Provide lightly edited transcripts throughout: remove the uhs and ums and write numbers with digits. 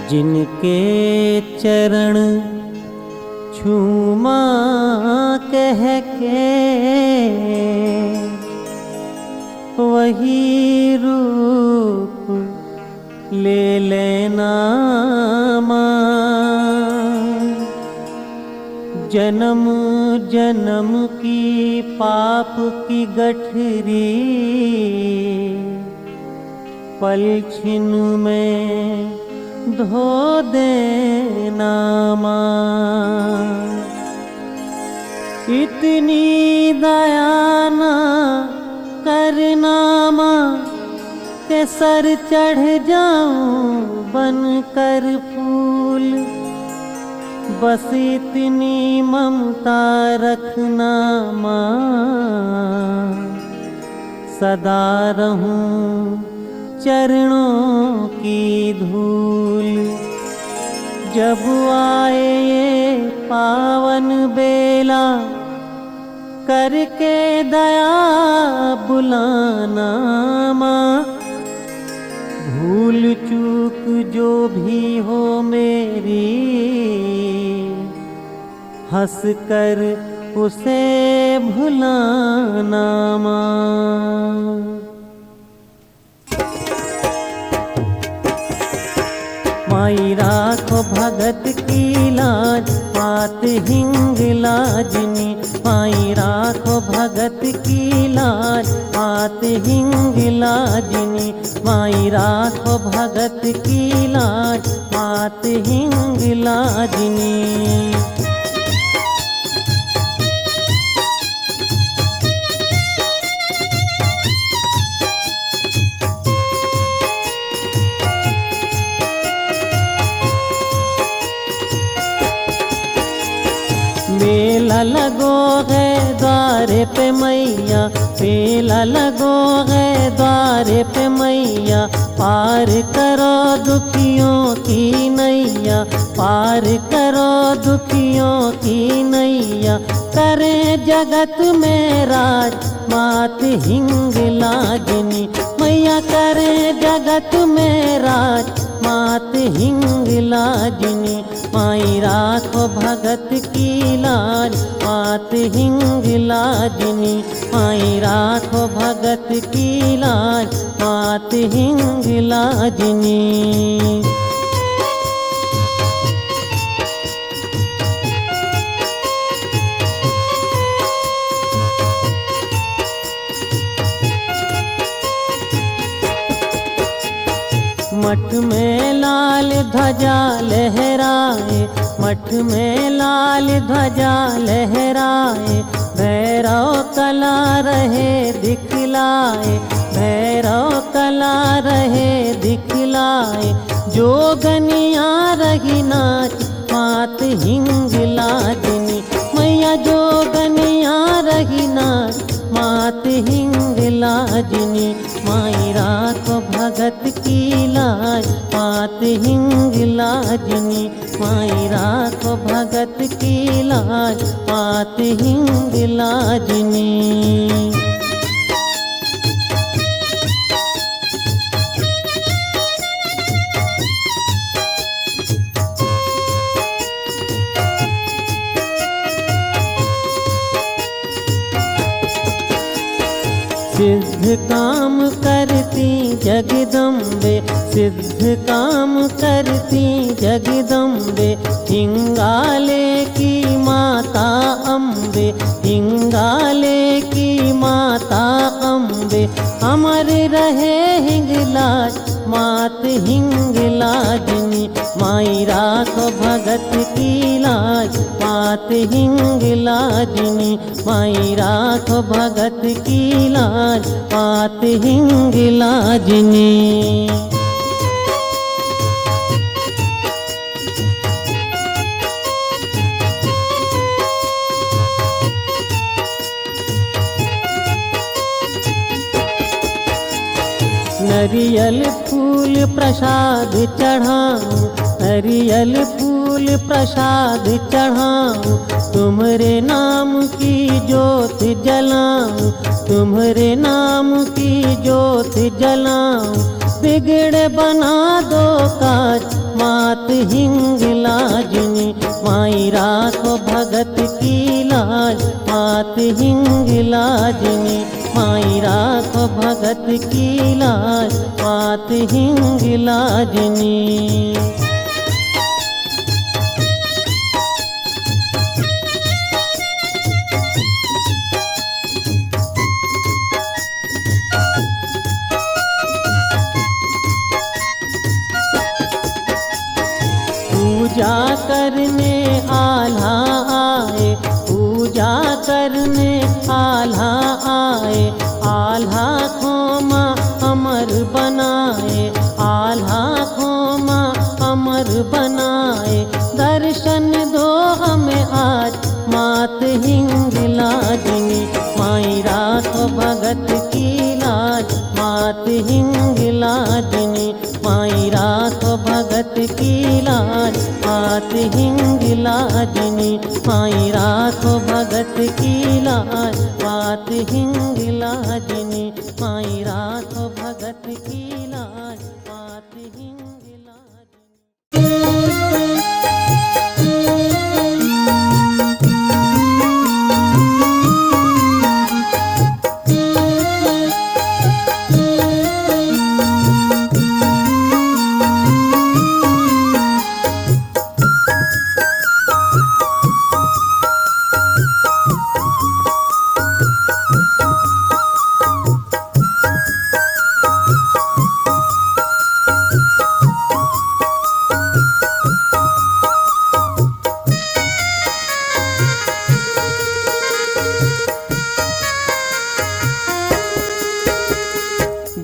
जिनके चरण छूमा कह के वही रूप ले लेना मां। जन्म जन्म की पाप की गठरी पल छिन में धो देना मां। इतनी दया ना करना मां के सर चढ़ जाऊं बन कर फूल। बस इतनी ममता रखना मां, सदा रहूं चरणों की धूल। जब आए ये पावन बेला करके दया बुलाना मां। भूल चूक जो भी हो मेरी हंस कर उसे भुलाना मां। माई राखो भगत की लाज पात हिंग लाजनी। माई राखो भगत की लाज पात हिंग लाजनी। माई राखो भगत की लाज पात हिंग लाजनी। मेला लगो है द्वारे पे मैया, मेला लगो है द्वारे पे मैया। पार करो दुखियों की नैया, पार करो दुखियों की नैया। करें जगत में राज मात हिंग लाजनी। मैया करें जगत में राज मात हिंग लाजनी। माई राखो भगत की लाज मात हिंग लाजनी। माई राखो भगत की लाज मात हिंग लाजनी। मठ में लाल ध्वजा लहराए, मठ में लाल ध्वजा लहराए। भैरव कला रहे दिखलाए, भैरव कला रहे दिखलाए। जोगनिया रही नाच मात हिंग लाजनी। मैया जोगनिया रही नाच मात हिंग लाजनी। माई राखो भगत की लाज मात हिंग लाजनी। माई राखो भगत की लाज मात हिंग लाजनी। सिद्ध काम करती जगदम्बे, सिद्ध काम करती जगदम्बे। हिंगाले की माता अम्बे, हिंगाले की माता अम्बे। अमर रहे हिंगलाज मात हिंग लाजनी। माई राखो भगत की लाज मात हिंग लाजनी। माई राखो भगत की लाज मात हिंग लाजनी। नरियल फूल प्रसाद चढ़ाऊं, नरियल फूल प्रसाद चढ़ाऊं। तुम्हारे नाम की ज्योत जलाऊं, तुम्हारे नाम की ज्योत जलाऊं। बिगड़े बना दो काज मात हिंग लाजनी, माई राखो भगत की लाज। मात हिंग लाजनी, माई राखो भगत की लाज। मात हिंग लाजनी। पूजा करने आल्हा आए, पूजा करने आल्हा आए। आल्हा खोमा अमर बनाए, आल्हा खोमा अमर बनाए। दर्शन दो हमें आज मात हिंग लाजनी, माई राखो भगत की लाज। मात हिंग लाजनी, माई राखो भगत की लाज। मात हिंग लाजनी, माई राखो भगत की लाज। मात हिंग लाजनी, माई राखो भगत की लाज। मात हिंग लाजनी।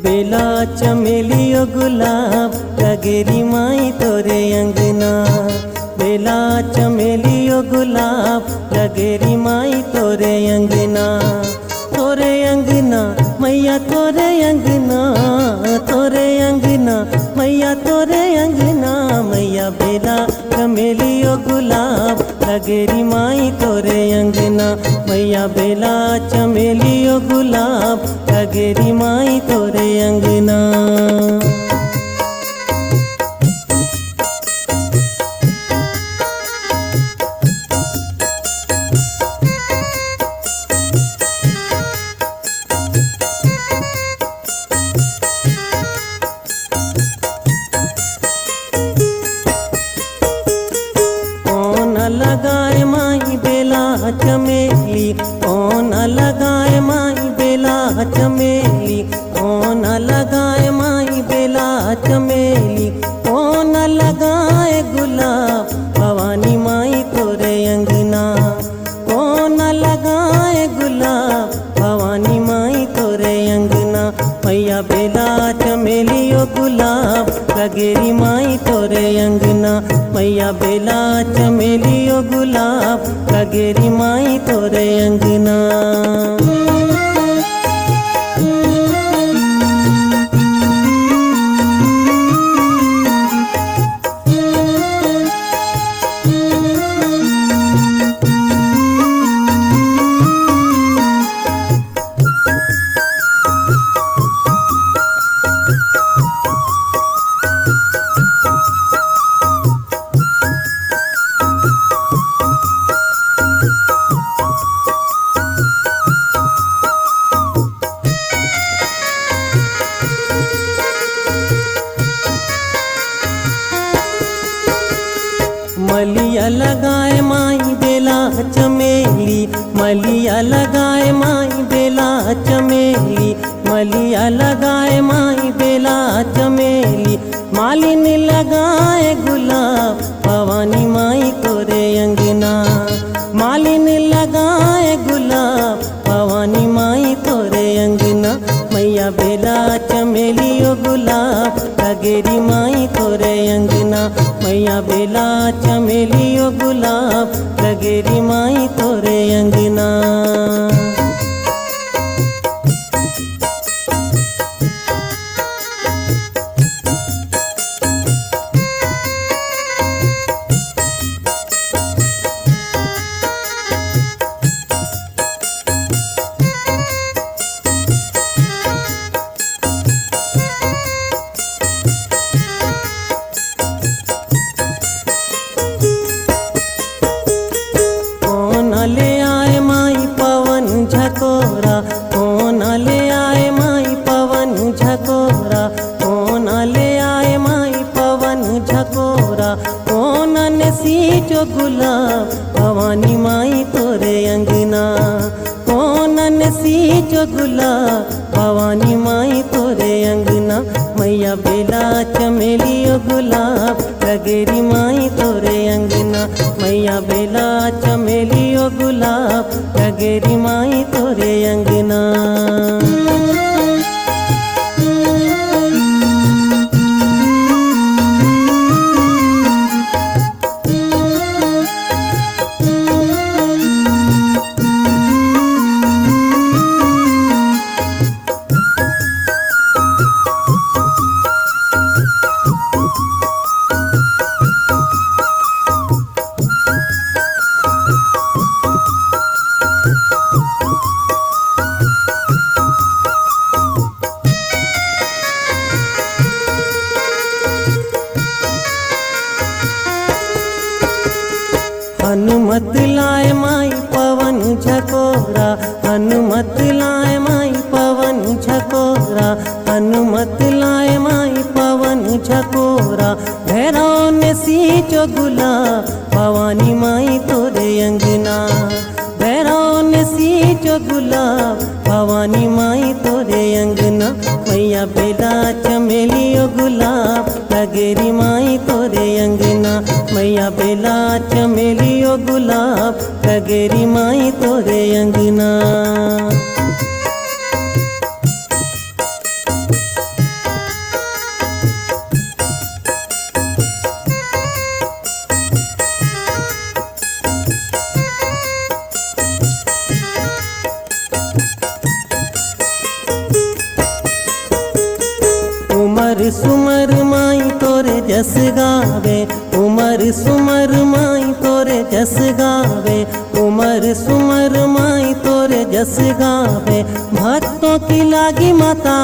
बेला चमेलियो गुलाब लगेरी माई तोरे अंगना। बेला चमेलियो गुलाब लगेरी माई तोरे अंगना। तोरे अंगना मैया तोरे अंगना, तोरे अंगना मैया तोरे अंगना। मैया बेला चमेलियो गुलाब लगेरी माई तोरे अंगना। मैया बेला चमेलियो गुलाब लगेरी माई तोरे अंगना। लगाए माई बेला चमेली, कौन लगाए माई बेला चमेली। कौन लगाए माई बेला चमेली, कौन लगाए गुलाब भवानी माई तोरे अंगना। कौन लगाए गुलाब भवानी माई तोरे अंगना। मैया बेला चमेलियो गुलाब लगेरी माई तोरे अंगना। मैया बेला चमेलियो गुलाब लगेरी माई तोरे अंगना। मलिया लगाए माई बेला चमेली, मलिया लगाए माई बेला चमेली। मलिया लगाए माई बेला चमेली, मालिन लगाए गुलाब भवानी माई तोरे अंगना। मालिन लगाए गुलाब भवानी माई तोरे अंगना। मैया बेला चमेलियो गुलाब लगेरी माई तोरे अंगना। मैया बेला चमेलियो गुलाब लगेरी माई तोरे अंगना। झकोरा कौन ले आए माई पवन झकोरा कौन ले आए माई पवन झकोरा कौन ने सींचो गुलाब भवानी माई तोरे अंगना कौन ने सींचो गुलाब भवानी माई तोरे अंगना मैया बेला चमेलियो गुलाब लगेरी माई तोरे अंगना मैया बेला चमेलियो गुलाब लगेरी माई तोरे अंगना। हनुमत लाए माई पवन झकोरा हनुमत लाए माई पवन झकोरा हनुमत लाए माई पवन झकोरा भैरव ने सींचो गुलाब भवानी माई तोरे अंगना भैरव ने सींचो गुलाब भवानी माई तोरे अंगना मैया बेला चमेलियो गुलाब लगेरी माई तोरे अंगना मैया बेला चमेलियो गुलाब लगेरी माई तोरे अंगना। उमर सुमर माई तोरे जस गावे उमर सुमर माई तोरे जस गावे उमर सुमर माई तोरे जस गावे भक्तों की लागी माता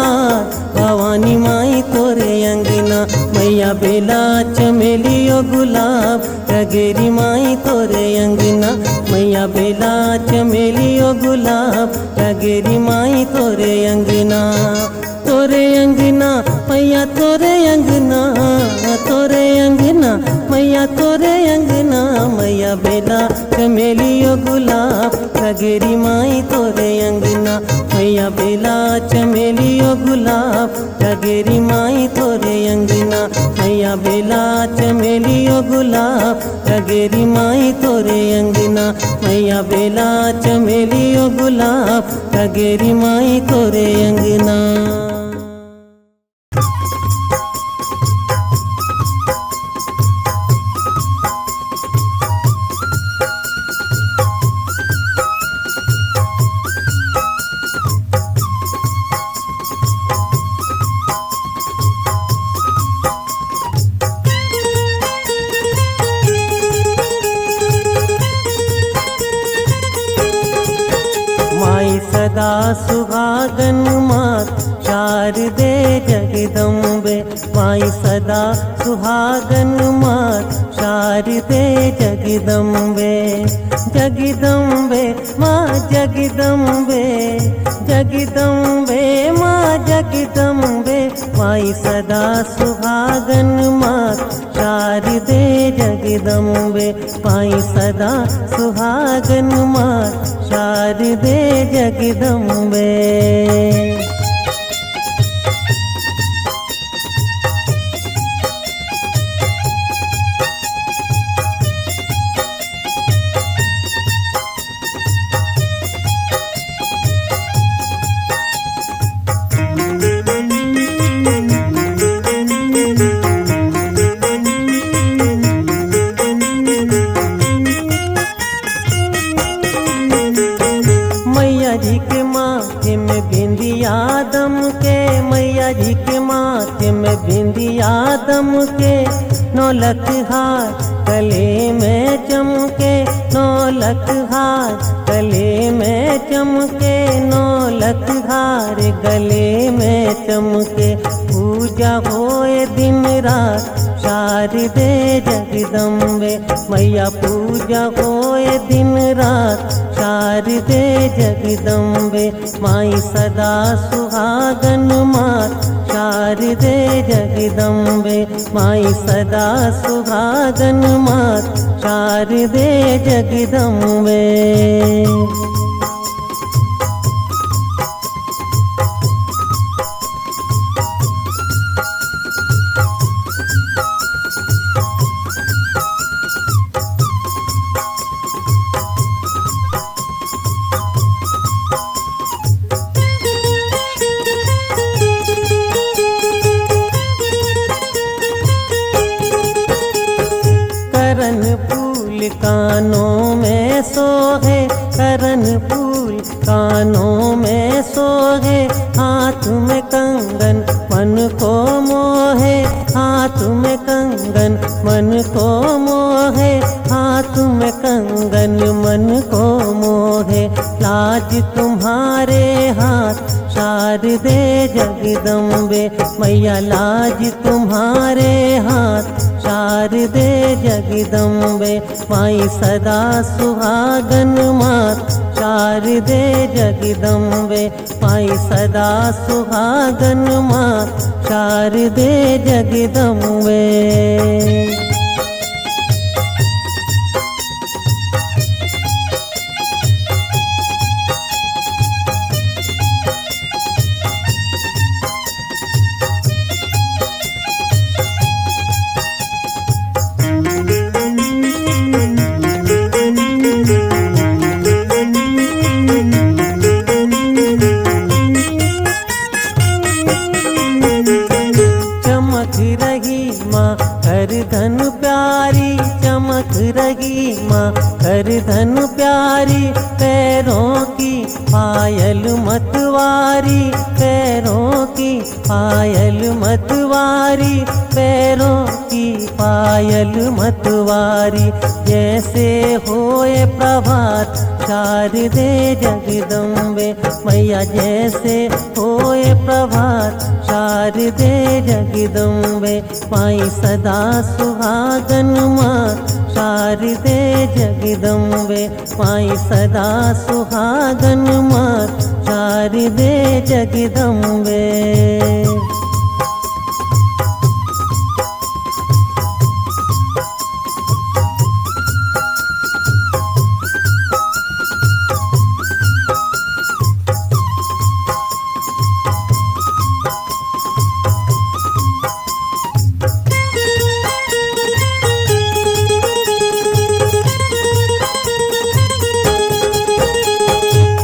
भवानी माई तोरे अंगना मैया बेला चमेलियो गुलाब लगेरी माई तोरे अंगना मैया बेला चमेलियो गुलाब लगेरी माई तोरे अंगना तोरे अंगना मैया तोरे अंगना मैया तोरे अंगना मैया बेला चमेलियो गुलाब लगेरी माई तोरे अंगना मैया बेला चमेलियो गुलाब लगेरी माई तोरे अंगना मैया बेला चमेलियो गुलाब लगेरी माई तोरे अंगना मैया बेला चमेलियो गुलाब लगेरी माई तोरे अंगना। सदा सुहागन मात शारदे जगदम्बे माई सदा सुहागन मात शारदे जगदम्बे जगदम्बे माँ जगदम्बे जगदम्बे माँ जगदम्बे माई सदा सुहागन मात शारदे जगदम्बे माई सदा सुहागन मात शारदे जगदम्बे। मैया जी के माथे में बिंदिया दम के मैया जी के माथे में बिंदिया दम के नौलख हार गले में चमके नौलख हार गले में चमके नौलख हार गले में चमके पूजा होए दिन रात शारदे जगदम्बे। मैया पूजा होए दिन रात शारदे जगदम्बे। माई सदा सुहागन मात शारदे जगदम्बे। माई सदा सुहागन मात शारदे जगदम्बे। करन फूल कानों में सोहे, करन फूल कानों में सोहे। हाथ में कंगन मन को मोहे, हाथ में कंगन मन को मोहे। हाथ में कंगन मन को मोहे। लाज तुम्हारे हाथ शारदे जगदम्बे। मैया लाज तुम्हारे हाथ शारदे जगदम्बे। माई सदा सुहागन मात शारदे जगदम्बे। माई सदा सुहागन मात शारदे जगदम्बे। चमक रही माँ कर धन प्यारी, चमक रही माँ कर धन प्यारी। पैरों की पायल मतवारी, पैरों की पायल मतवारी। पैरों की पायल मतवारी। जैसे होए प्रभात शारदे जगदम्बे। मैया जैसे होए प्रभात शारदे जगदम्बे। माई सदा सुहागन मात शारदे जगदम्बे। माई सदा सुहागन मात शारदे जगदम्बे।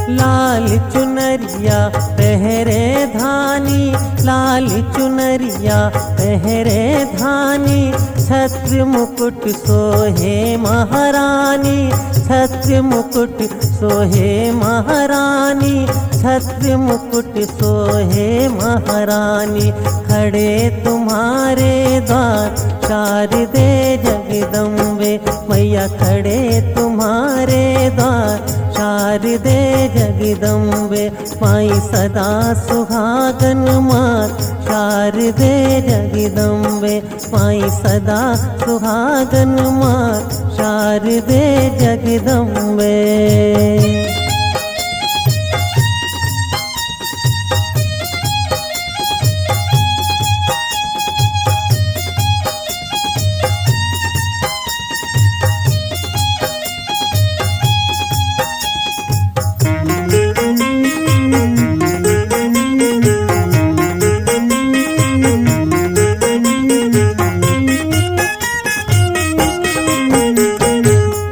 लाल चुनरिया पहरे धानी, लाल चुनरिया पहरे धानी। छत्र मुकुट सोहे महारानी, छत्र मुकुट सोहे महारानी। छत्र मुकुट सोहे महारानी। खड़े तुम्हारे द्वार शारदे जगदम्बे। मैया खड़े तुम्हारे द्वार शारदे जगदम्बे। माई सदा सुहागन मात शारदे जगदम्बे। माई सदा सुहागन मात शारदे जगदम्बे।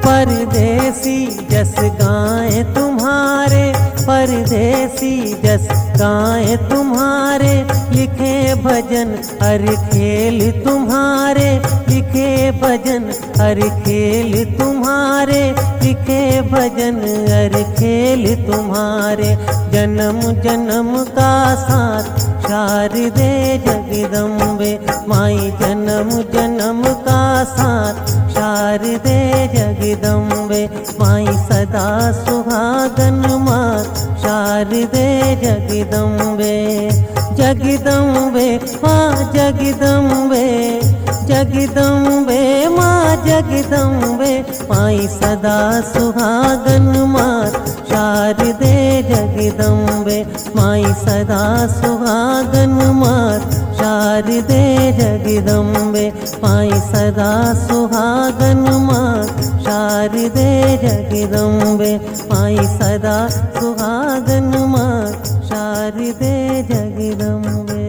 परदेसी जस गाए तुम्हारे, परदेसी जस गाए तुम्हारे। लिखे भजन हर खेल तुम्हारे, लिखे भजन हर खेल तुम्हारे। लिखे भजन हर खेल तुम्हारे। जन्म जन्म का साथ शारदे जगदम्बे। माई जन्म जन्म का साथ शारदे जगदम्बे। माई सदा सुहागन मात शारदे जगदम्बे। जगदम्बे माँ जगदम्बे जगदम्बे माँ जगदम्बे, माई सदा सुहागन मात शारदे जगदम्बे, माई सदा सुहागन मात शारदे जगदम्बे, माई सदा सुहागन मात शारदे जगदम्बे, माई सदा सुहागन मात शारदे जगदम्बे।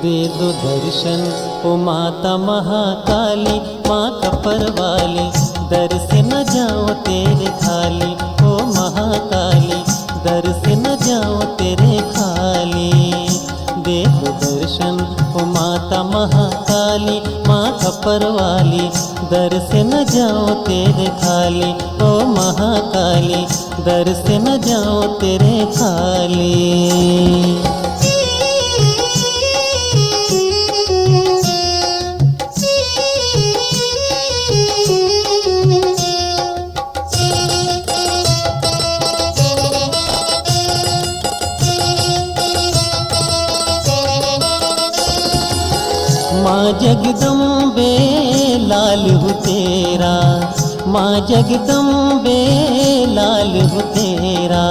दे दो दर्शन ओ माता महाकाली, माँ कपर वाली, दर से न जाओ तेरे खाली, ओ महाकाली दर से न जाओ तेरे खाली। दे दो दर्शन ओ माता महाकाली, माँ कपर वाली, दर से न जाओ तेरे खाली, ओ महाकाली दर से न जाओ तेरे खाली। माँ जगदम्बे लाल हो तेरा, माँ जगदम्बे लाल हो तेरा,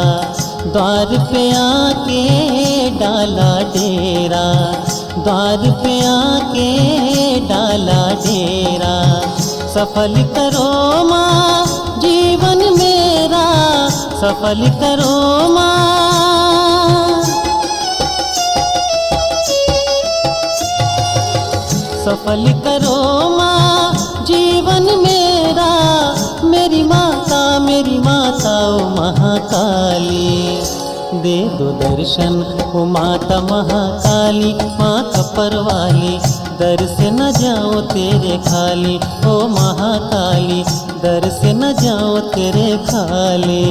द्वार पे आके डाला डेरा, द्वार पे आके डाला डेरा। सफल करो माँ जीवन मेरा, सफल करो माँ, सफल करो माँ जीवन मेरा। मेरी माता ओ महाकाली, दे दो दर्शन ओ माता महाकाली, माँ कपर वाली, दर से न जाओ तेरे खाली, ओ महाकाली दर से न जाओ तेरे खाली।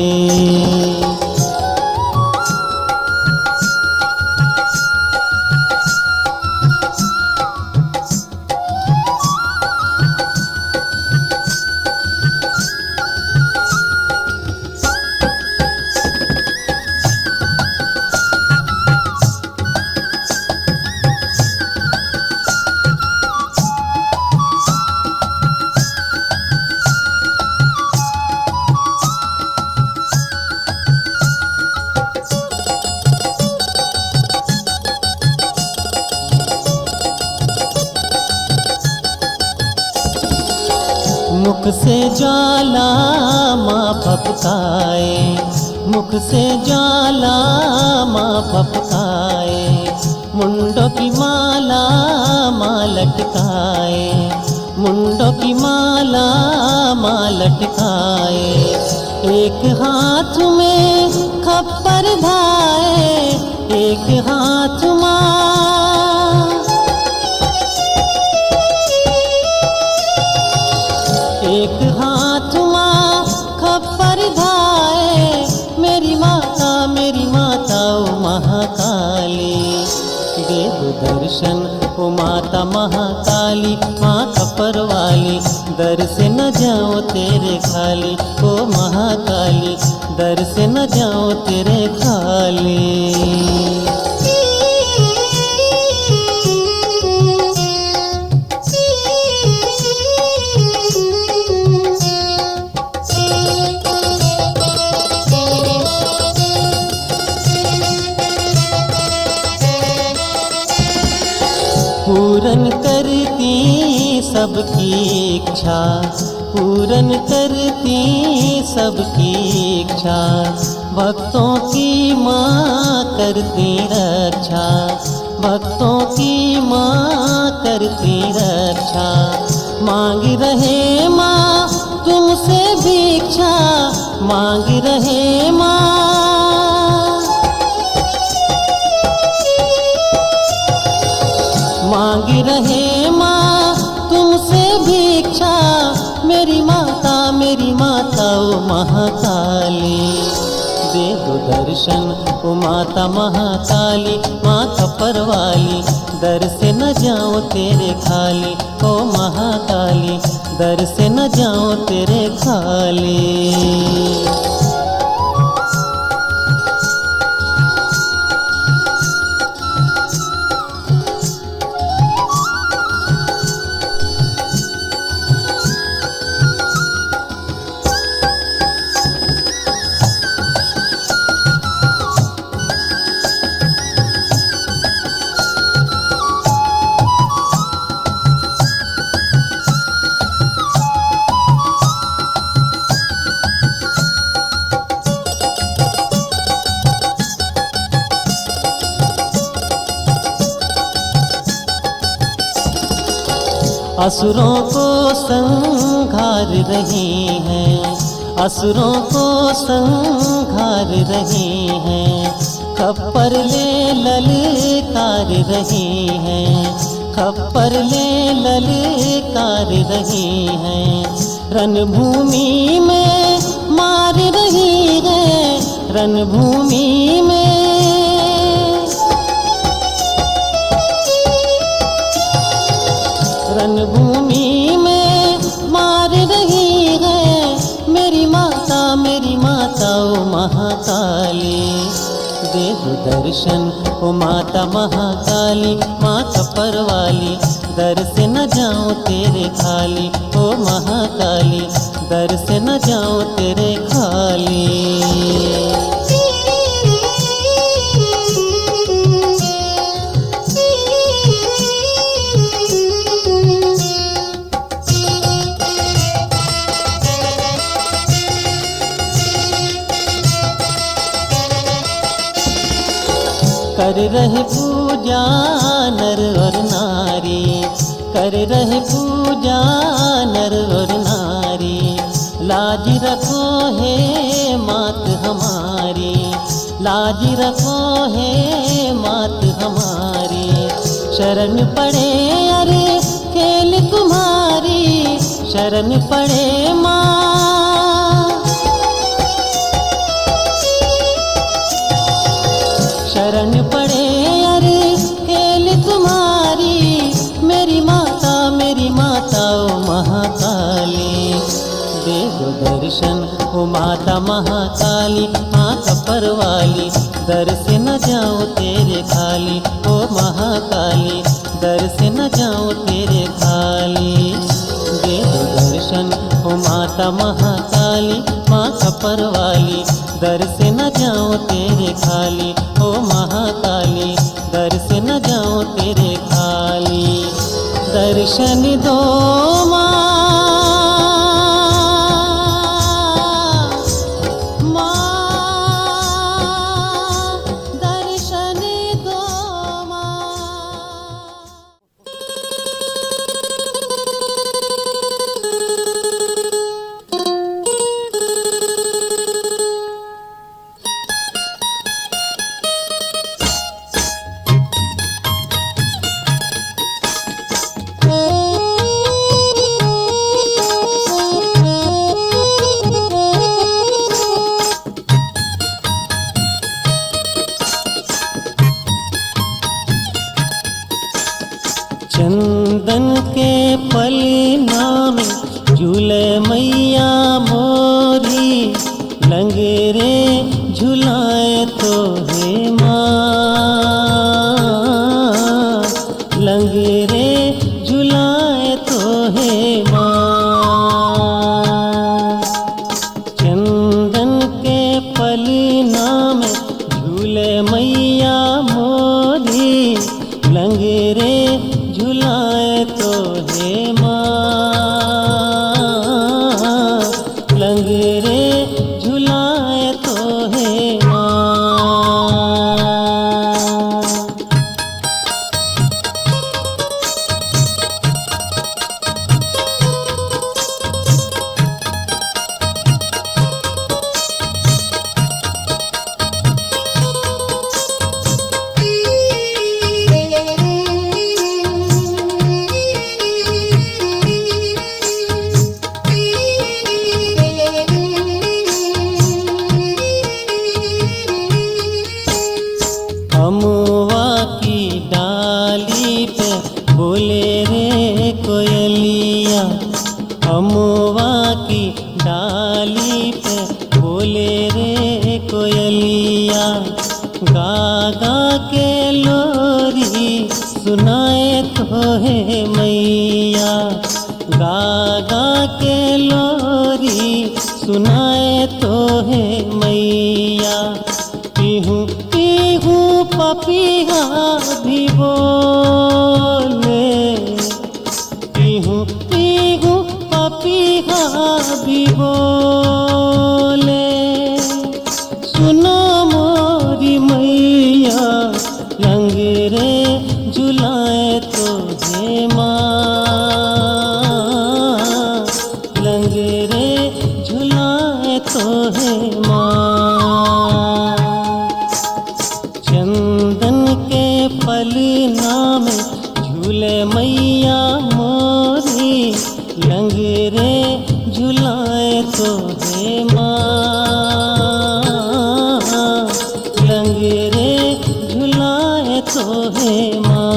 मुख से ज्वाला माँ फपकाए, मुख से ज्वाला माँ फपकाए, मुंडों की माला माँ लटकाए, मुंडों की माला माँ लटकाए। एक हाथ में खप्पर धाए, एक हाथ माँ, एक हाथ माँ खप्पर धाए। मेरी माता ओ महाकाली, दे दो दर्शन ओ माता महाकाली, माँ कपर वाली, दर से न जाओ तेरे खाली, ओ महाकाली दर से न जाओ तेरे खाली। पूरन करती सबकी इच्छा, पूरन करती सबकी इच्छा, भक्तों की माँ करती रक्षा, भक्तों की माँ करती रक्षा। मांग रहे माँ तुमसे भिक्षा, मांग रहे माँ, दे दो दर्शन ओ माता महाकाली, माँ खप्पर वाली, दर से न जाऊं तेरे खाली, ओ महाकाली, दर से न जाऊं तेरे खाली। असुरों को संघार रही हैं, असुरों को संघार रही हैं, खप्पर ले ललकार रही हैं, खप्पर ले ललकार रही हैं। रणभूमि में मार रही है, रणभूमि में रणभूमि में मार रही है मेरी माता ओ महाकाली। दे दो दर्शन ओ माता महाकाली, माँ खप्पर वाली, दर से न जाऊं तेरे खाली, ओ महाकाली, दर से न जाऊं तेरे खाली। कर रहे पूजा नर और नारी, कर रहे पूजा नर और नारी, लाज रखो है मात हमारी, लाज रखो है मात हमारी। शरण पड़े अरे खेल तुम्हारी, शरण पड़े माँ, शरण पड़े अरे खेल तुम्हारी, मेरी माता ओ महाकाली। दे दो दर्शन ओ माता महाकाली, माँ खप्पर वाली, दर से न जाऊं तेरे खाली, ओ महाकाली, दर से न जाऊं तेरे खाली। दे दो दर्शन ओ माता महाकाली, माँ खप्पर वाली, दर से न जाऊं तेरे खाली, ओ महाकाली, दर से न जाऊं तेरे खाली। दर्शन दो चंदन के पलना में झूले मैया मोरी, लंगरे झुलाए तो हे माँ, लंगरे झुलाए तो हे माँ। चंदन के पलना में झूले मैया मोरी, लंगरे झुलाए तो हे माँ, लंगरे झुलाए तो हे माँ। पायलिया, गा गा के लोरी सुनाए तो है मैया, गा गा के लोरी सुनाए तो है मैया। पीहू पीहू पपीहा भी बोले, पीहू पीहू पपीहा भी बोले, सुनो मोरी मैया लंगरे झुलाए तो है माँ, लंगरे झुलाए तो है माँ। चंदन के पलना में झूले मैया मोरी, लंगरे झुलाए तो है माँ, लंगरे झुलाए तो है माँ।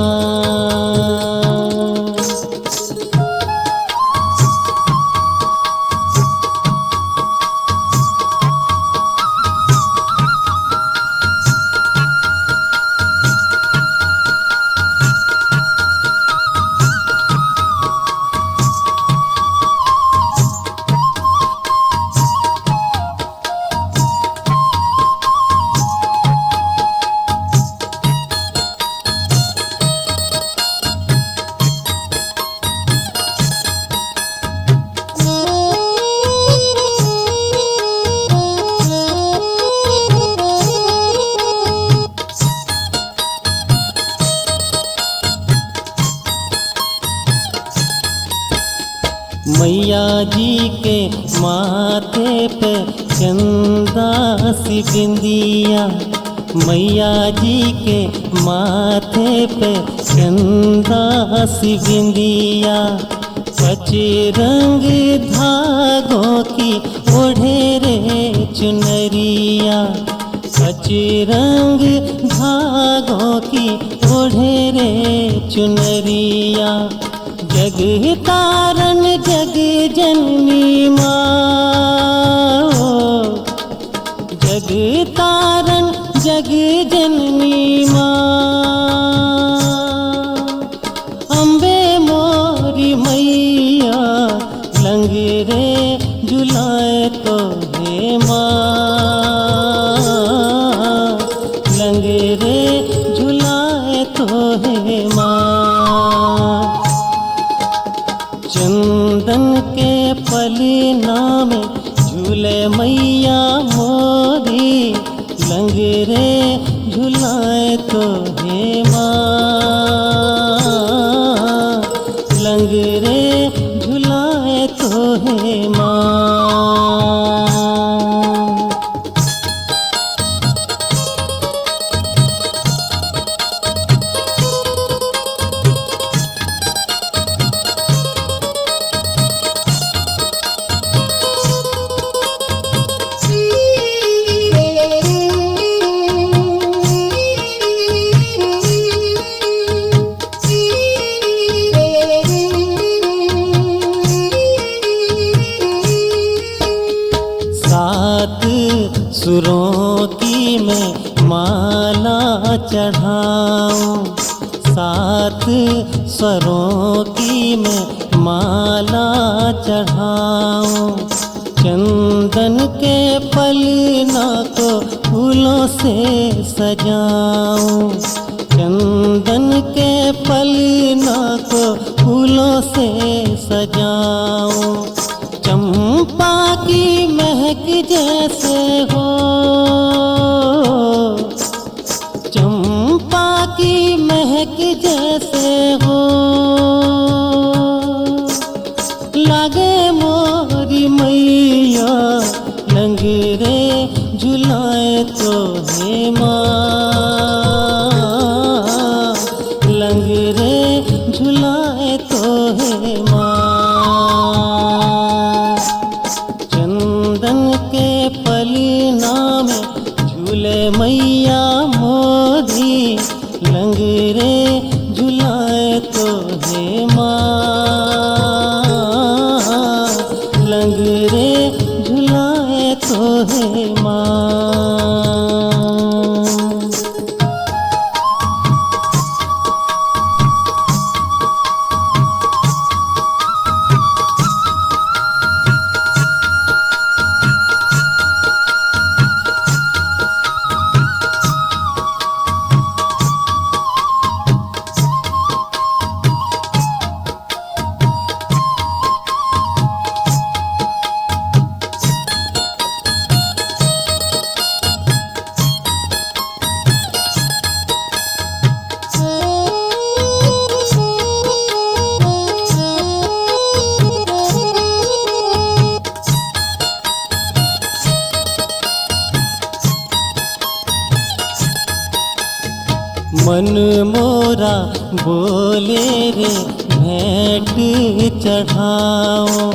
मैया जी के माथे पे चंदा सी बिंदिया, मैया जी के माथे पे चंदा सी बिंदिया, कचे रंग धागों की ओढ़े रे चुनरिया, कचे रंग धागों की ओढ़े रे चुनरिया। जग तारन जग जननी माँ, जग तारन जग जननी माँ, अम्बे मोरी मैया लंगरे झुलाए तो है माँ, लंगरे झुलाए तो है माँ। चंदन के पलना में झूले मैया मोरी, लंगरे झुलाए तो है माँ, लंगरे झुलाए तो है माँ। सात सुरों की मैं माला चढ़ाऊं, सात स्वरों की मैं माला चढ़ाऊं, चंदन के पलना को फूलों से सजाऊं, चंदन के पलना को फूलों से सजाऊं। चंपा की महक जैसे हो, चंपा की महक जैसे हो, लागे मोरी मैया लंगरे झुलाए तो है माँ, लंगरे झुलाए तो है माँ। चंदन के पलना में झूले मैया मोरी, लंगरे झुलाए तो है माँ, लंगरे झुलाए तो है माँ। मन मोरा बोले रे भेंट चढ़ाओ,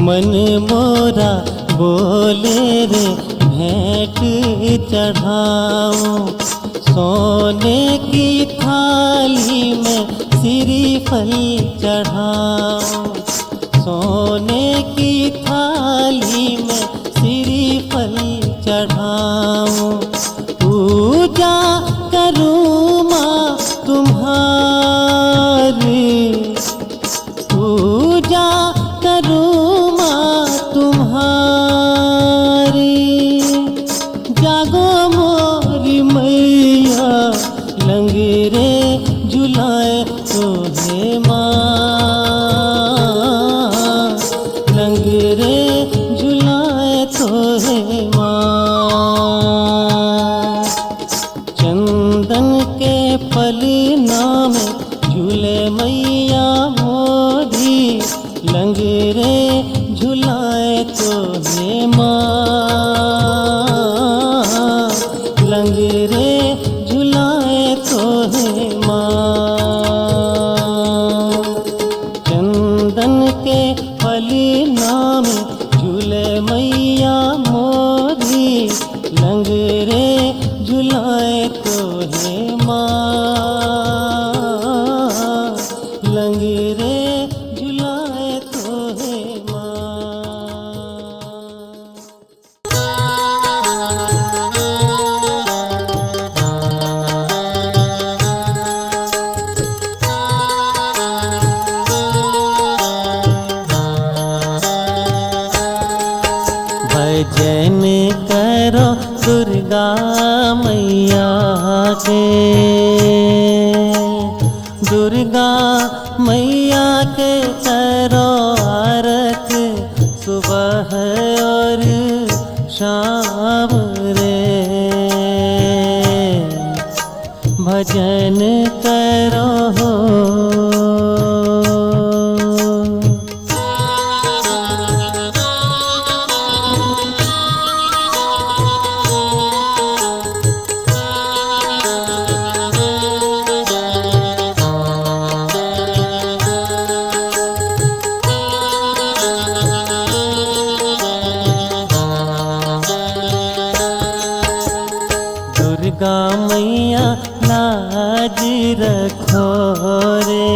मन मोरा बोले रे भेंट चढ़ाओ। सोने की थाली में श्रीफल चढ़ाओ, सोने की थाली में श्रीफल चढ़ाओ। पूजा करूँ माँ तुम्हारी, पूजा करूँ माँ तुम्हारी। जागो मोरी मैया लंगरे झुलाए तोहे माँ, लंगरे झुलाए तोहे माँ। चंदन के पलना में झूले मैया मोरी, लंगरे झुलाए तोहे माँ, लंगरे झुलाए तोहे माँ। चंदन के पलना में झूले मैया मोरी, लंगरे झुलाए तोहे माँ, लंगरे झुलाए तोहे माँ। भजन करो दुर्गा मैया के, दुर्गा मैया के करो आरत सुबह और शाम रे। भजन करो हो दुर्गा मैया लाज रखो रे,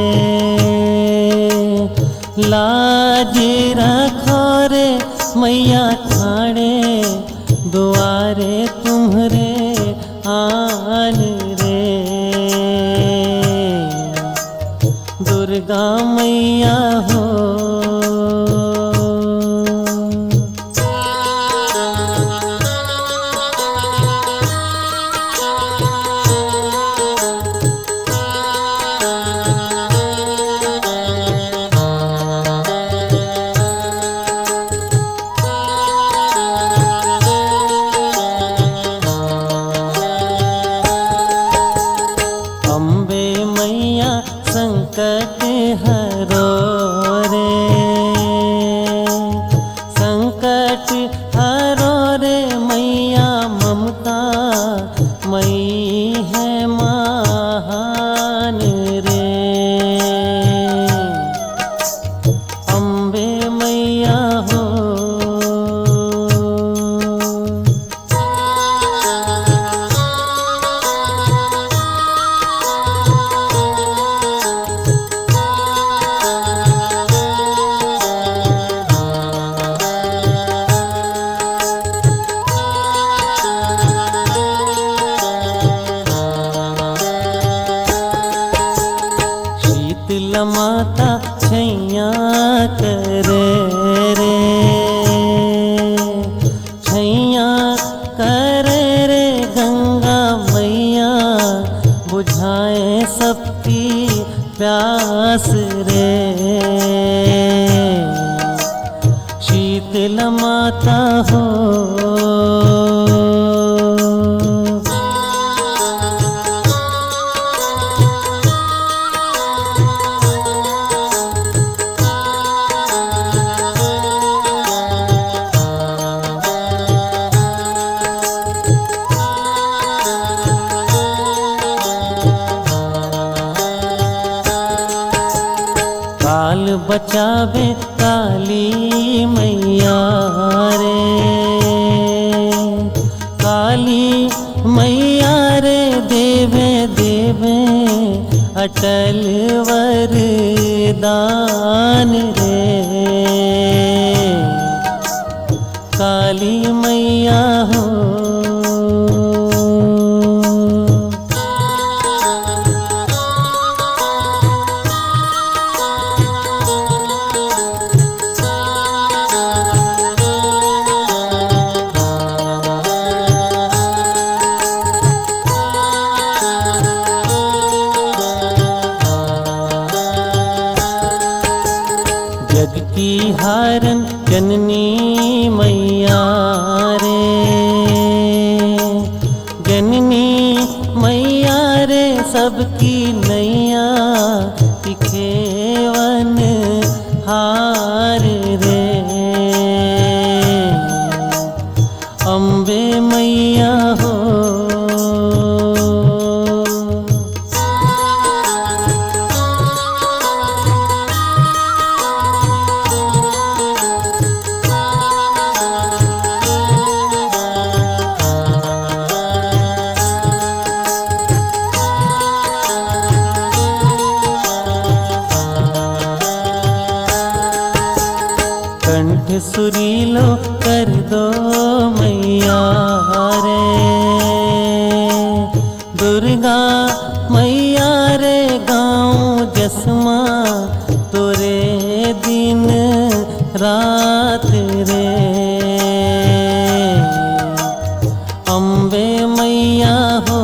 लाज रखो रे मैया थाने दुआरे तुम्हरे आन रे। दुर्गा मैया हो संकट हरो रे, संकट हरो रे मैया ममता मई है महान रे। अम्बे मैया हो माता छैया करे रे, छैया करे रे गंगा मैया बुझाए सबकी प्यास रे। शीतल माता हो गावे काली मैया रे, काली मैया रे देवे देवे अटल वरदान रे, काली मैया हो। जग की हारन जननी मैया रे, जननी मैया रे सबकी नैया तिखेवन हार रे, अम्बे मैया हो। कंठ सुरीलो कर दो मैया रे, दुर्गा मैया रे गाँव जसमा तोरे दिन रात रे, अम्बे मैया हो,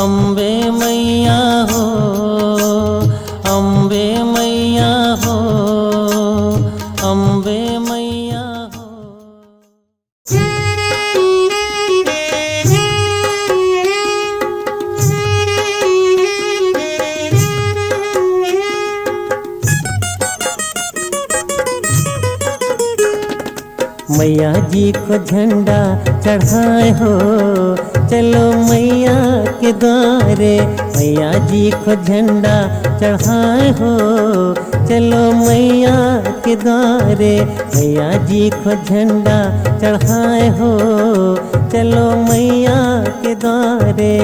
अम्बे मैया हो, अम्बे मैया हो, अम्बे मैया हो। मैया जी को झंडा चढ़ाए हो, चलो मैया के द्वारे, मैया जी को झंडा चढ़ाए हो, चलो मैया के द्वारे, मैया जी को झंडा चढ़ाए हो, चलो मैया के द्वारे।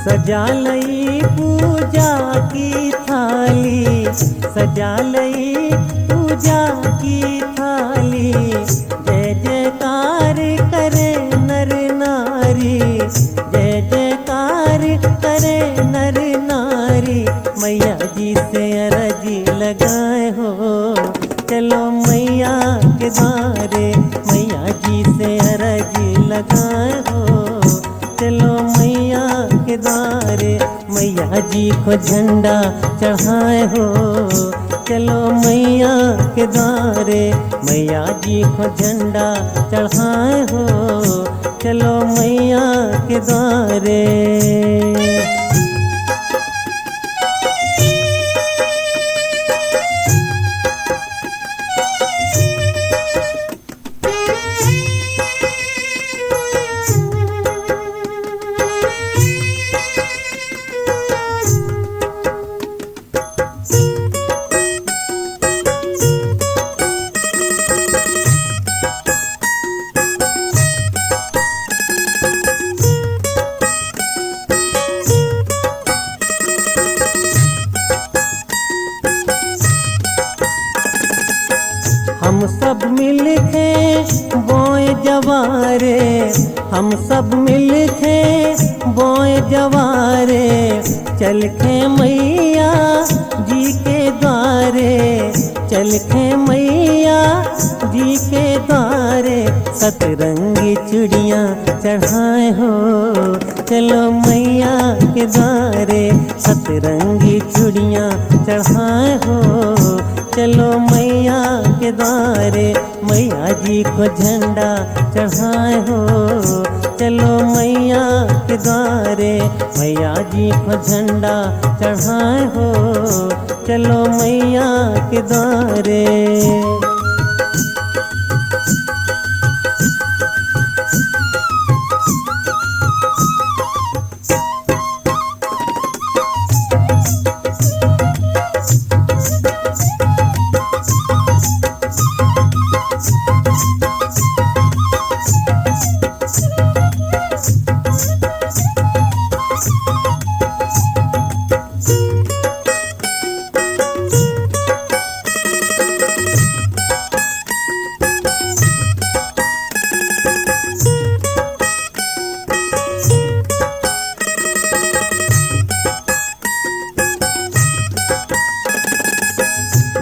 सजा लई पूजा की थाली, सजा लई पूजा की थाली, जय जयकार करे नर नारी, जय जयकार करे नर नारी, मैया जी से अरजी लगाए हो, चलो मैया के द्वारे, मैया जी से अरजी लगाए हो, चलो मैया के द्वारे, मैया जी को झंडा चढ़ाए हो, चलो मैया के द्वारे, मैया जी को झंडा चढ़ाए हो, चलो मैया के द्वारे। हम सब मिल के बोए जवारे, हम सब मिल के बोए जवारे, चल के मैया जी के द्वारे, चल के मैया जी के द्वारे सतरंगी चूड़ियाँ चढ़ाए हो। चलो मैया के द्वारे सतरंगी चूड़ियाँ चढ़ाए हो। चलो मैया के द्वारे मैया जी को झंडा चढ़ाए हो। चलो मैया के द्वारे मैया जी को झंडा चढ़ाए हो। चलो मैया के द्वारे।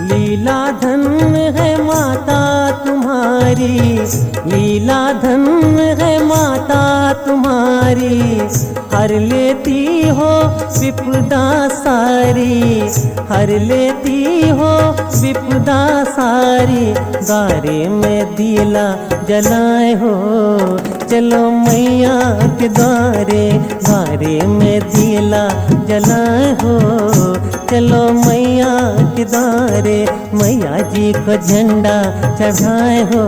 लीला धन है माता तुम्हारी, लीला धन है माता तुम्हारी। हर लेती हो विपदा सारी, हर लेती हो विपदा सारी। द्वारे में दिला जलाए हो। चलो मैया के द्वारे, द्वारे में दिला जलाए हो। चलो मैया के द्वारे मैया जी को झंडा चढ़ाए हो।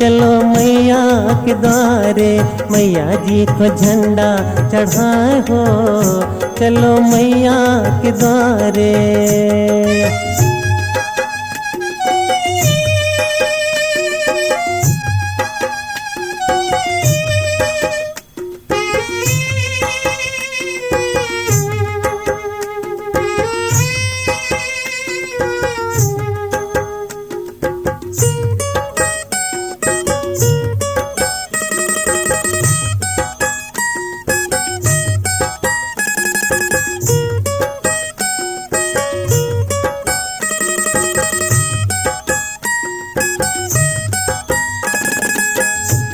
चलो मैया के द्वारे मैया जी को झंडा चढ़ाए हो। चलो मैया के द्वारे।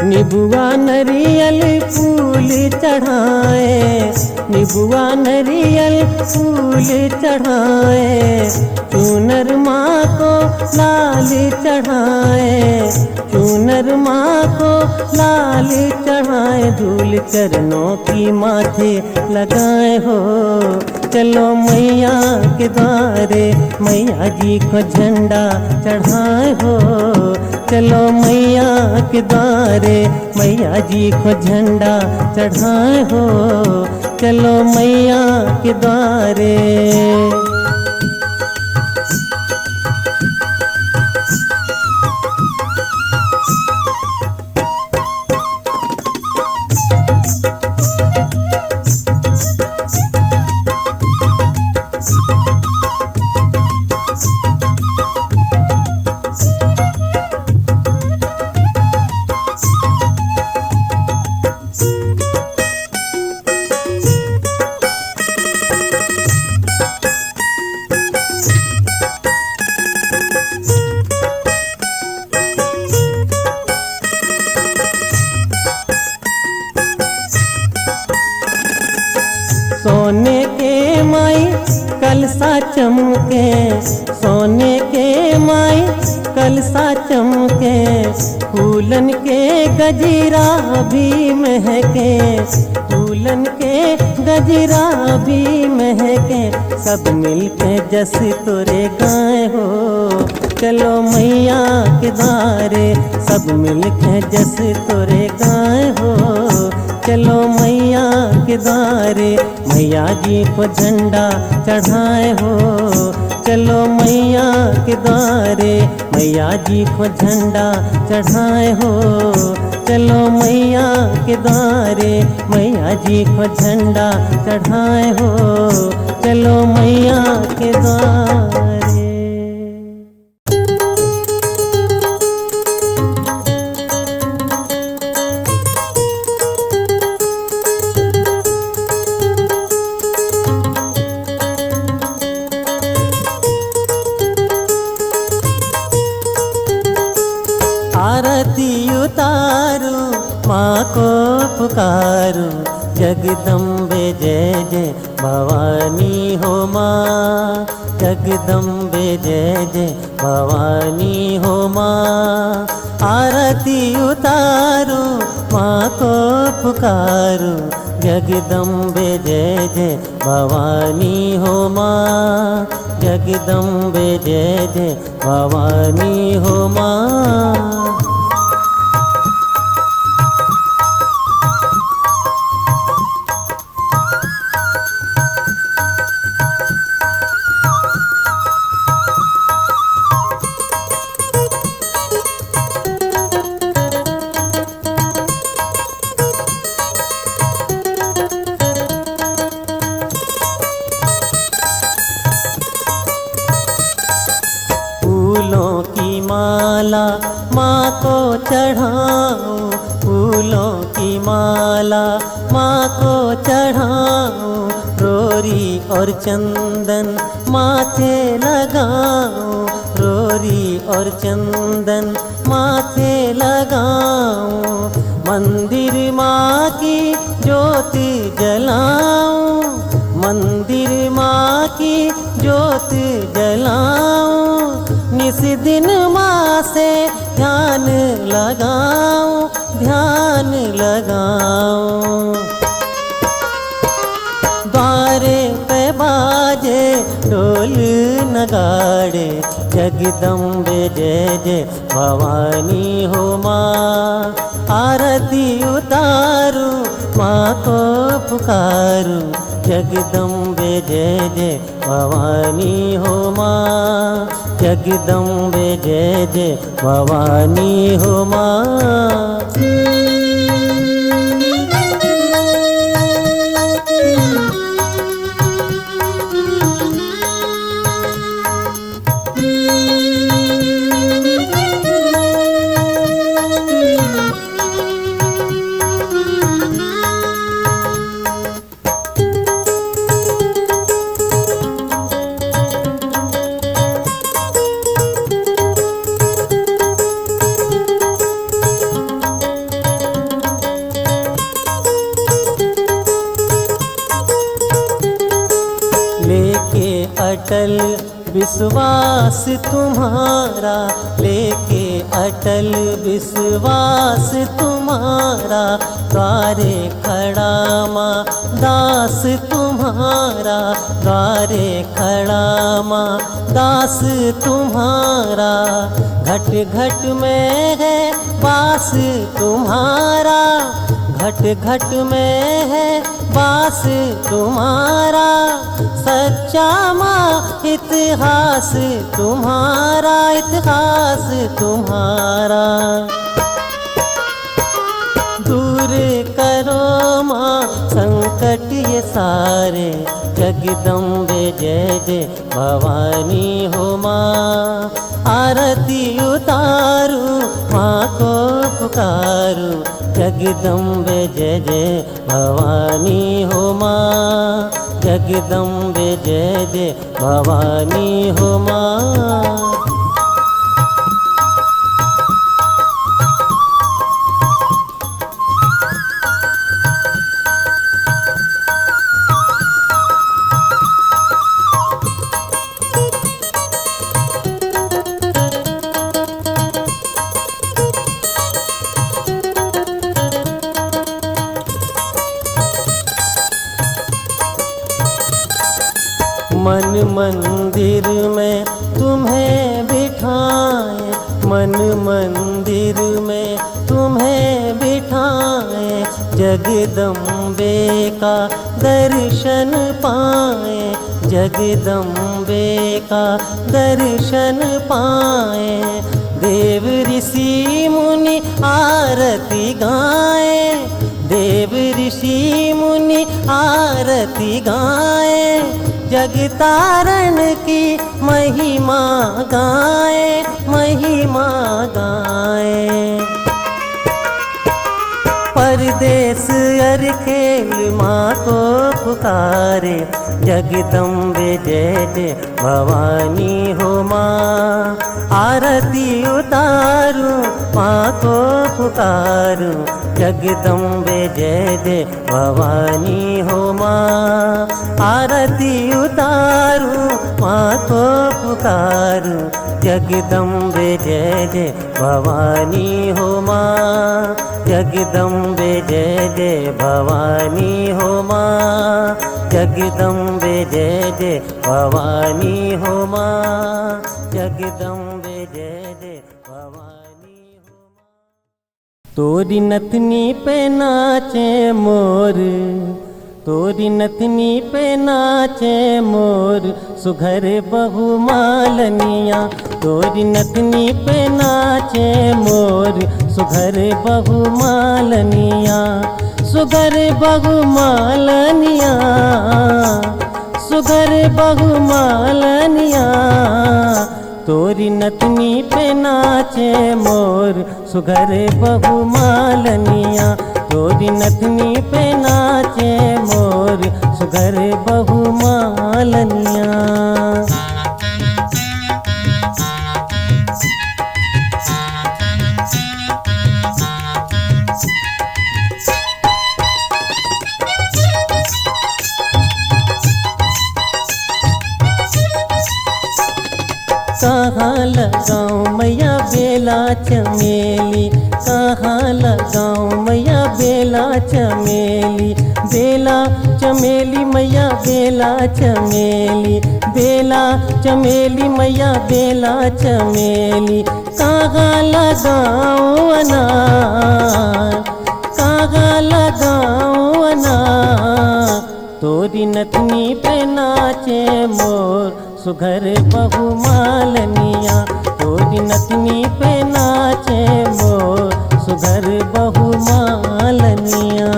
निबुआ नरियल फूल चढ़ाए, निबुआ नरियल फूल चढ़ाए। चूनर माँ को लाल चढ़ाए, चूनर माँ को लाल चढ़ाए। धूल चरणों की माथे लगाए हो। चलो मैया के द्वारे मैया जी को झंडा चढ़ाए हो। चलो मैया के द्वारे मैया जी को झंडा चढ़ाए हो। चलो मैया के द्वारे। सोने के माई कलसा चमके, सोने के माई कलसा चमके। फूलन के गजरा भी महके, फूलन के गजरा भी महके। सब मिलके जस तोरे गाए हो। चलो मैया के द्वारे सब मिलके जस तोरे गाए हो। चलो मैया के द्वारे मैया जी को झंडा चढ़ाए हो। चलो मैया के द्वारे मैया जी को झंडा चढ़ाए हो। चलो मैया के द्वारे मैया जी को झंडा चढ़ाए हो। चलो मैया के द्वारे। जगदम्बे जय जय भवानी हो माँ, जगदम्बे जय जय भवानी हो माँ। आरती उतारो माँ को पुकारो, जगदम्बे जय जय भवानी हो माँ, जगदम्बे जय जय भवानी हो माँ। फूलों की माला माँ को चढ़ाओ, फूलों की माला माँ को चढ़ाओ। रोरी और चंदन माथे लगाओ, रोरी और चंदन माथे लगाओ। मंदिर माँ की ज्योति जलाओ, मंदिर माँ की ज्योति जलाओ। निस दिन माँ से ध्यान लगाओ, ध्यान लगाओ। द्वारे पे बाजे ढोल नगाड़े, जगदम्बे जय जय भवानी हो माँ। आरती उतारो माँ को पुकारो, जगदम्बे जय जय भवानी हो माँ, जगदम्बे जय जय भवानी हो माँ। लेके अटल विश्वास तुम्हारा, लेके अटल विश्वास तुम्हारा। द्वारे खड़ा माँ दास तुम्हारा, द्वारे खड़ा माँ दास तुम्हारा। घट घट में है वास तुम्हारा, घट घट में है वास तुम्हारा। सच्चा माँ इतिहास तुम्हारा, इतिहास तुम्हारा। दूर करो माँ संकट ये सारे, जगदम्बे जय जय भवानी हो माँ। आरती उतारो माँ को पुकारो, जगदम्बे जय जय भवानी हो माँ, जगदम्बे जय जय भवानी हो माँ। मन मंदिर में तुम्हें बिठाए, मन मंदिर में तुम्हें बिठाए। जगदम्बे का दर्शन पाए, जगदम्बे का दर्शन पाए। देव ऋषि मुनि आरती गाए, देव ऋषि मुनि आरती गाए। जगतारण की महिमा गाए, महिमा गाए। परदेस अर खेल माँ को पुकारे, जगदम्बे जय जय भवानी हो माँ। आरती उतारो माँ को पुकारो, जगदम्बे जय जय भवानी हो माँ। आरती उतारूं माँ को पुकारूं, जगदम्बे जय जय भवानी हो माँ। जगदम्बे जय जय भवानी हो माँ। जगदम्बे जय जय भवानी हो माँ। जगदम्बे जय जय भवानी हो माँ। तोरी नथनी पे नाचे मोर, तोरी नथनी पे नाचे मोर, सुघर बहु मालनिया। तोरी नथनी पे नाचे मोर, सुघर बहु मालनिया। सुघर बहु मालनिया, सुघर बहु मालनिया। तोरी नथनी पे नाचे मोर, सुघर बहु मालनिया। तोरी नथनी पे नाचे मोर, सुघर बहु मालनिया। कहाँ लगाऊं मैया बेला चमेली, कहाँ लगाऊं मैया बेला चमेली। बेला चमेली मैया बेला चमेली, बेला चमेली मैया बेला चमेली। कहाँ लगाऊं अनार, कहाँ लगाऊं अनार। तोरी नथनी पे नाचे मोर, सुघर बहु मालनिया। तोरी नथनी पे नाचे मोर, सुघर बहु मालनिया।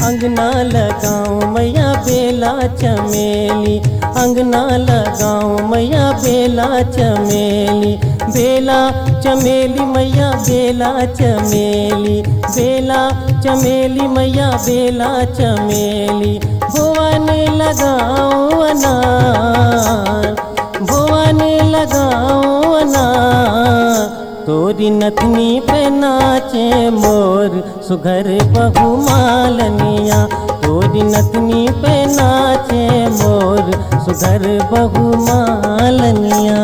अंगना लगाऊं मैया बेला चमेली, अंगना लगाऊं मैया बेला चमेली। बेला चमेली मैया बेला चमेली, बेला चमेली मैया बेला चमेली। भुवन लगाऊं अनार, भुवन लगाऊं अनार। तोरी नथनी पे नाचे मोर, सुघर बहु मालनिया। तोरी नथनी पे नाचे मोर, सुघर बहु मालनिया।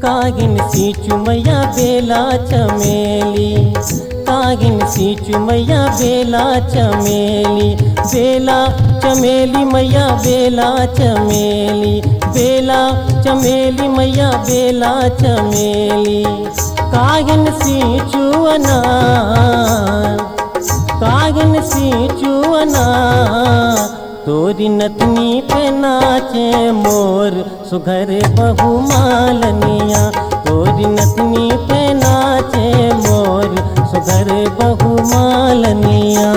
कागिन सींचू मैया बेला चमेली, कागिन सींचू मैया बेला चमेली। बेला चमेली मैया बेला चमेली, बेला चमेली मैया बेला चमेली। कागिन सींचू अनार, कागिन सींचू अनार। तोरी नथनी पे नाचे मोर, सुघर बहु मालनिया। तोरी नथनी पे नाचे मोर, सुघर बहु मालनिया।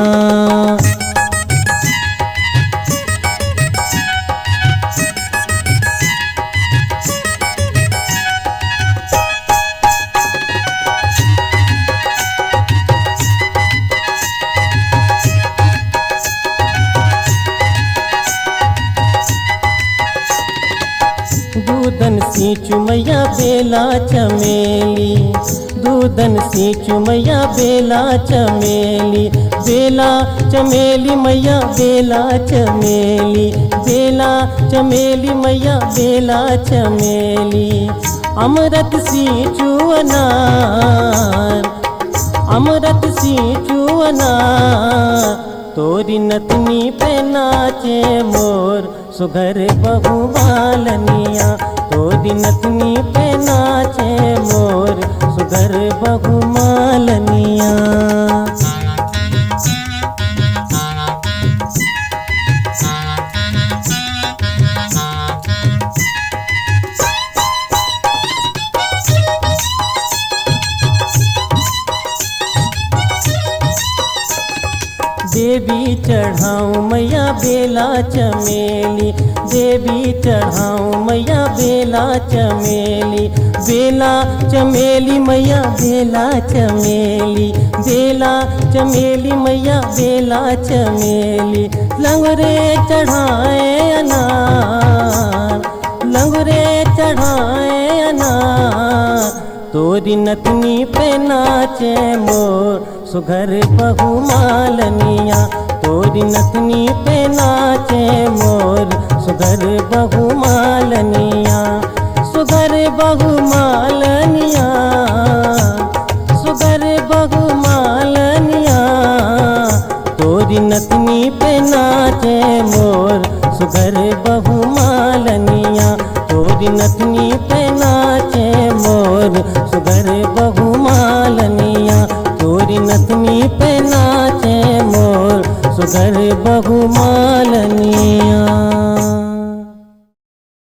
दूधन सींचू मैया बेला चमेली, दूधन सींचू मैया बेला चमेली। बेला चमेली मैया बेला चमेली, बेला चमेली मैया बेला चमेली। अमृत सींचू अनार, अमृत सींचू अनार। तोरी नथनी पे नाचे मोर, सुघर बहु मालनिया। तोरी नथनी पे नाचे मोर, सुघर बहु मालनिया। देवी चढ़ाऊं मैया बेला चमेली, देवी चढ़ाऊं मैया बेला चमेली, बेला चमेली मैया बेला चमेली, बेला चमेली मैया बेला चमेली। लंगरे चढ़ाए अनार, लंगरे चढ़ाए अनार, तोरी नथनी पे नाचे मोर सुघर बहु मालनिया, तोरी नथनी पे नाचे मोर सुघर बहु मालनिया, सुघर बहु मालनिया, सुघर बहु मालनिया, तोरी नथनी पे नाचे मोर सुघर बहु मालनिया, तोरी नथनी पे नाचे मोर सुघर बहु मालनिया, तोरी नथनी पे नाचे मोर सुघर बहु मालनिया।